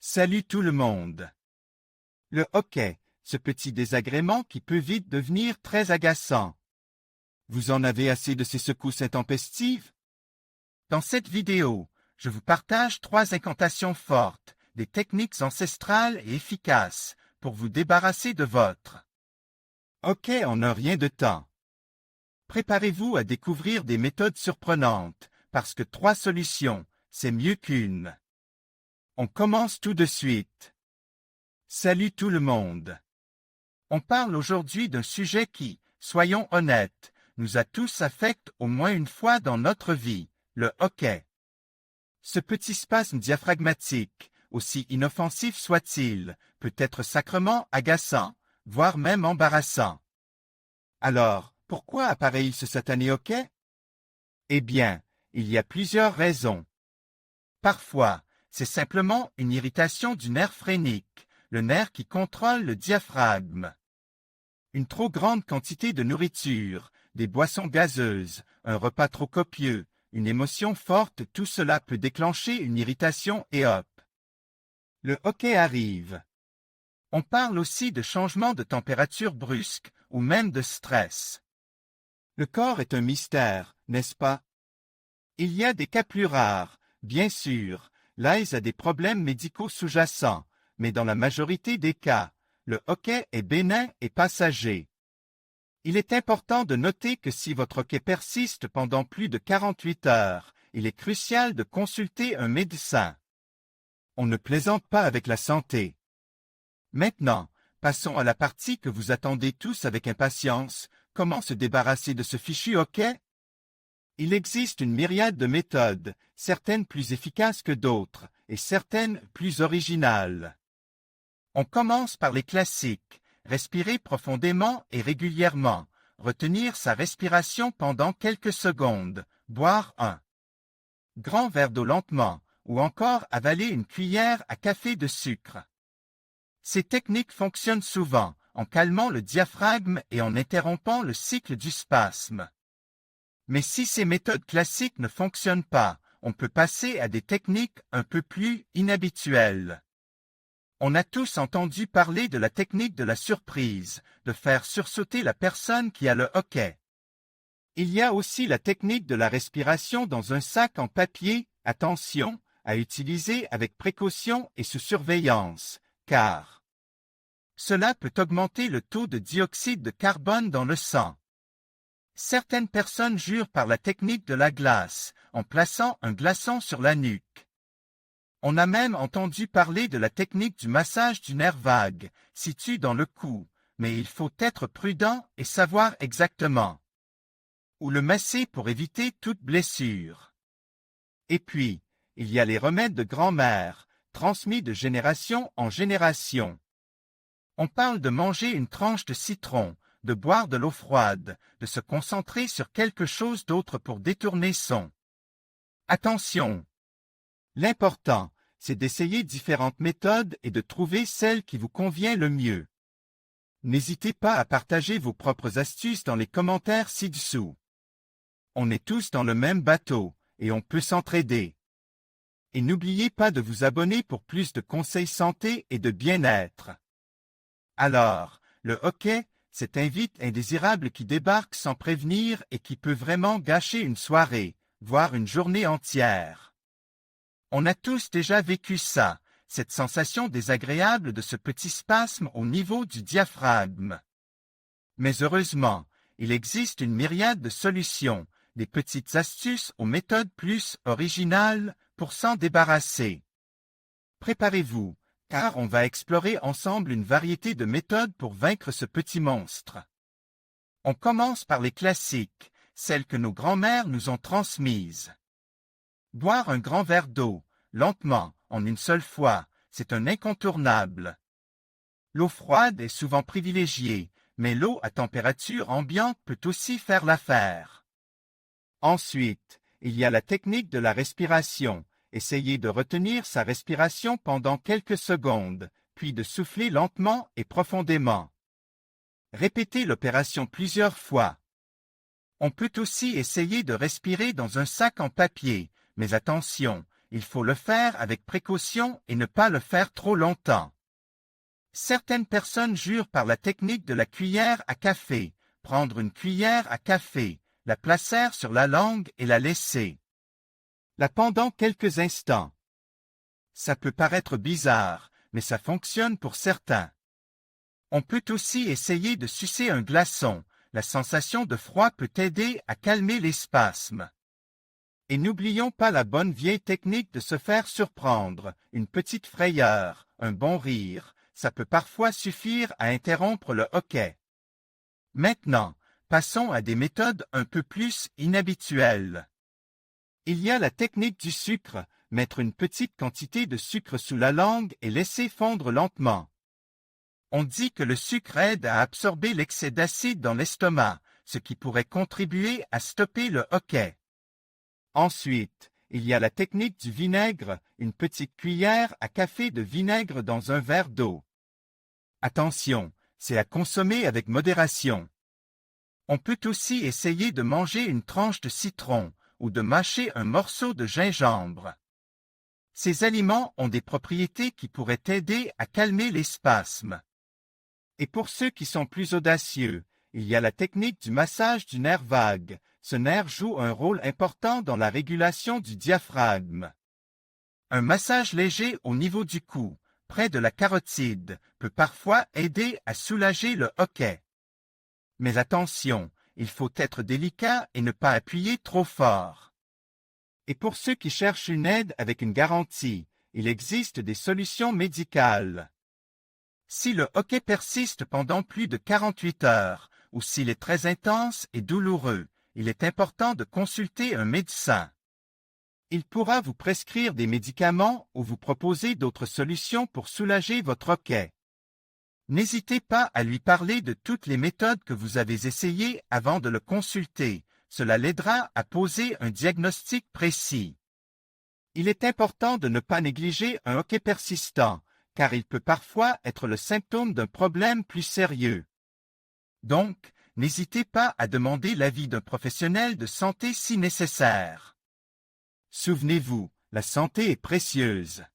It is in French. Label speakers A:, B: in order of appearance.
A: Salut tout le monde. Le hoquet, ce petit désagrément qui peut vite devenir très agaçant. Vous en avez assez de ces secousses intempestives? Dans cette vidéo, je vous partage 3 incantations fortes, des techniques ancestrales et efficaces pour vous débarrasser de votre hoquet en un rien de temps. Préparez-vous à découvrir des méthodes surprenantes, parce que 3 solutions, c'est mieux qu'une. On commence tout de suite. Salut tout le monde. On parle aujourd'hui d'un sujet qui, soyons honnêtes, nous a tous affecté au moins une fois dans notre vie, le hoquet. Ce petit spasme diaphragmatique, aussi inoffensif soit-il, peut être sacrement agaçant, voire même embarrassant. Alors, pourquoi apparaît-il ce satané hoquet? Eh bien, il y a plusieurs raisons. Parfois, c'est simplement une irritation du nerf phrénique, le nerf qui contrôle le diaphragme. Une trop grande quantité de nourriture, des boissons gazeuses, un repas trop copieux, une émotion forte, tout cela peut déclencher une irritation et hop. Le hoquet arrive. On parle aussi de changements de température brusques ou même de stress. Le corps est un mystère, n'est-ce pas? Il y a des cas plus rares, bien sûr, l'AIDS a des problèmes médicaux sous-jacents, mais dans la majorité des cas, le hoquet est bénin et passager. Il est important de noter que si votre hoquet persiste pendant plus de 48 heures, il est crucial de consulter un médecin. On ne plaisante pas avec la santé. Maintenant, passons à la partie que vous attendez tous avec impatience. Comment se débarrasser de ce fichu hoquet? Il existe une myriade de méthodes, certaines plus efficaces que d'autres, et certaines plus originales. On commence par les classiques, respirer profondément et régulièrement, retenir sa respiration pendant quelques secondes, boire un grand verre d'eau lentement, ou encore avaler une cuillère à café de sucre. Ces techniques fonctionnent souvent, en calmant le diaphragme et en interrompant le cycle du spasme. Mais si ces méthodes classiques ne fonctionnent pas, on peut passer à des techniques un peu plus inhabituelles. On a tous entendu parler de la technique de la surprise, de faire sursauter la personne qui a le hoquet. Il y a aussi la technique de la respiration dans un sac en papier, attention, à utiliser avec précaution et sous surveillance, car cela peut augmenter le taux de dioxyde de carbone dans le sang. Certaines personnes jurent par la technique de la glace, en plaçant un glaçon sur la nuque. On a même entendu parler de la technique du massage du nerf vague, situé dans le cou, mais il faut être prudent et savoir exactement où le masser pour éviter toute blessure. Et puis, il y a les remèdes de grand-mère, transmis de génération en génération. On parle de manger une tranche de citron, de boire de l'eau froide, de se concentrer sur quelque chose d'autre pour détourner son attention. L'important, c'est d'essayer différentes méthodes et de trouver celle qui vous convient le mieux. N'hésitez pas à partager vos propres astuces dans les commentaires ci-dessous. On est tous dans le même bateau, et on peut s'entraider. Et n'oubliez pas de vous abonner pour plus de conseils santé et de bien-être. Alors, le hoquet, cette invite indésirable qui débarque sans prévenir et qui peut vraiment gâcher une soirée, voire une journée entière. On a tous déjà vécu ça, cette sensation désagréable de ce petit spasme au niveau du diaphragme. Mais heureusement, il existe une myriade de solutions, des petites astuces aux méthodes plus originales pour s'en débarrasser. Préparez-vous, car on va explorer ensemble une variété de méthodes pour vaincre ce petit monstre. On commence par les classiques, celles que nos grands-mères nous ont transmises. Boire un grand verre d'eau, lentement, en une seule fois, c'est un incontournable. L'eau froide est souvent privilégiée, mais l'eau à température ambiante peut aussi faire l'affaire. Ensuite, il y a la technique de la respiration. Essayez de retenir sa respiration pendant quelques secondes, puis de souffler lentement et profondément. Répétez l'opération plusieurs fois. On peut aussi essayer de respirer dans un sac en papier, mais attention, il faut le faire avec précaution et ne pas le faire trop longtemps. Certaines personnes jurent par la technique de la cuillère à café, prendre une cuillère à café, la placer sur la langue et la laisser là pendant quelques instants. Ça peut paraître bizarre, mais ça fonctionne pour certains. On peut aussi essayer de sucer un glaçon. La sensation de froid peut aider à calmer les spasmes. Et n'oublions pas la bonne vieille technique de se faire surprendre, une petite frayeur, un bon rire, ça peut parfois suffire à interrompre le hoquet. Maintenant, passons à des méthodes un peu plus inhabituelles. Il y a la technique du sucre, mettre une petite quantité de sucre sous la langue et laisser fondre lentement. On dit que le sucre aide à absorber l'excès d'acide dans l'estomac, ce qui pourrait contribuer à stopper le hoquet. Ensuite, il y a la technique du vinaigre, une petite cuillère à café de vinaigre dans un verre d'eau. Attention, c'est à consommer avec modération. On peut aussi essayer de manger une tranche de citron ou de mâcher un morceau de gingembre. Ces aliments ont des propriétés qui pourraient aider à calmer les spasmes. Et pour ceux qui sont plus audacieux, il y a la technique du massage du nerf vague. Ce nerf joue un rôle important dans la régulation du diaphragme. Un massage léger au niveau du cou, près de la carotide, peut parfois aider à soulager le hoquet. Mais attention, il faut être délicat et ne pas appuyer trop fort. Et pour ceux qui cherchent une aide avec une garantie, il existe des solutions médicales. Si le hoquet persiste pendant plus de 48 heures, ou s'il est très intense et douloureux, il est important de consulter un médecin. Il pourra vous prescrire des médicaments ou vous proposer d'autres solutions pour soulager votre hoquet. N'hésitez pas à lui parler de toutes les méthodes que vous avez essayées avant de le consulter. Cela l'aidera à poser un diagnostic précis. Il est important de ne pas négliger un hoquet persistant, car il peut parfois être le symptôme d'un problème plus sérieux. Donc, n'hésitez pas à demander l'avis d'un professionnel de santé si nécessaire. Souvenez-vous, la santé est précieuse.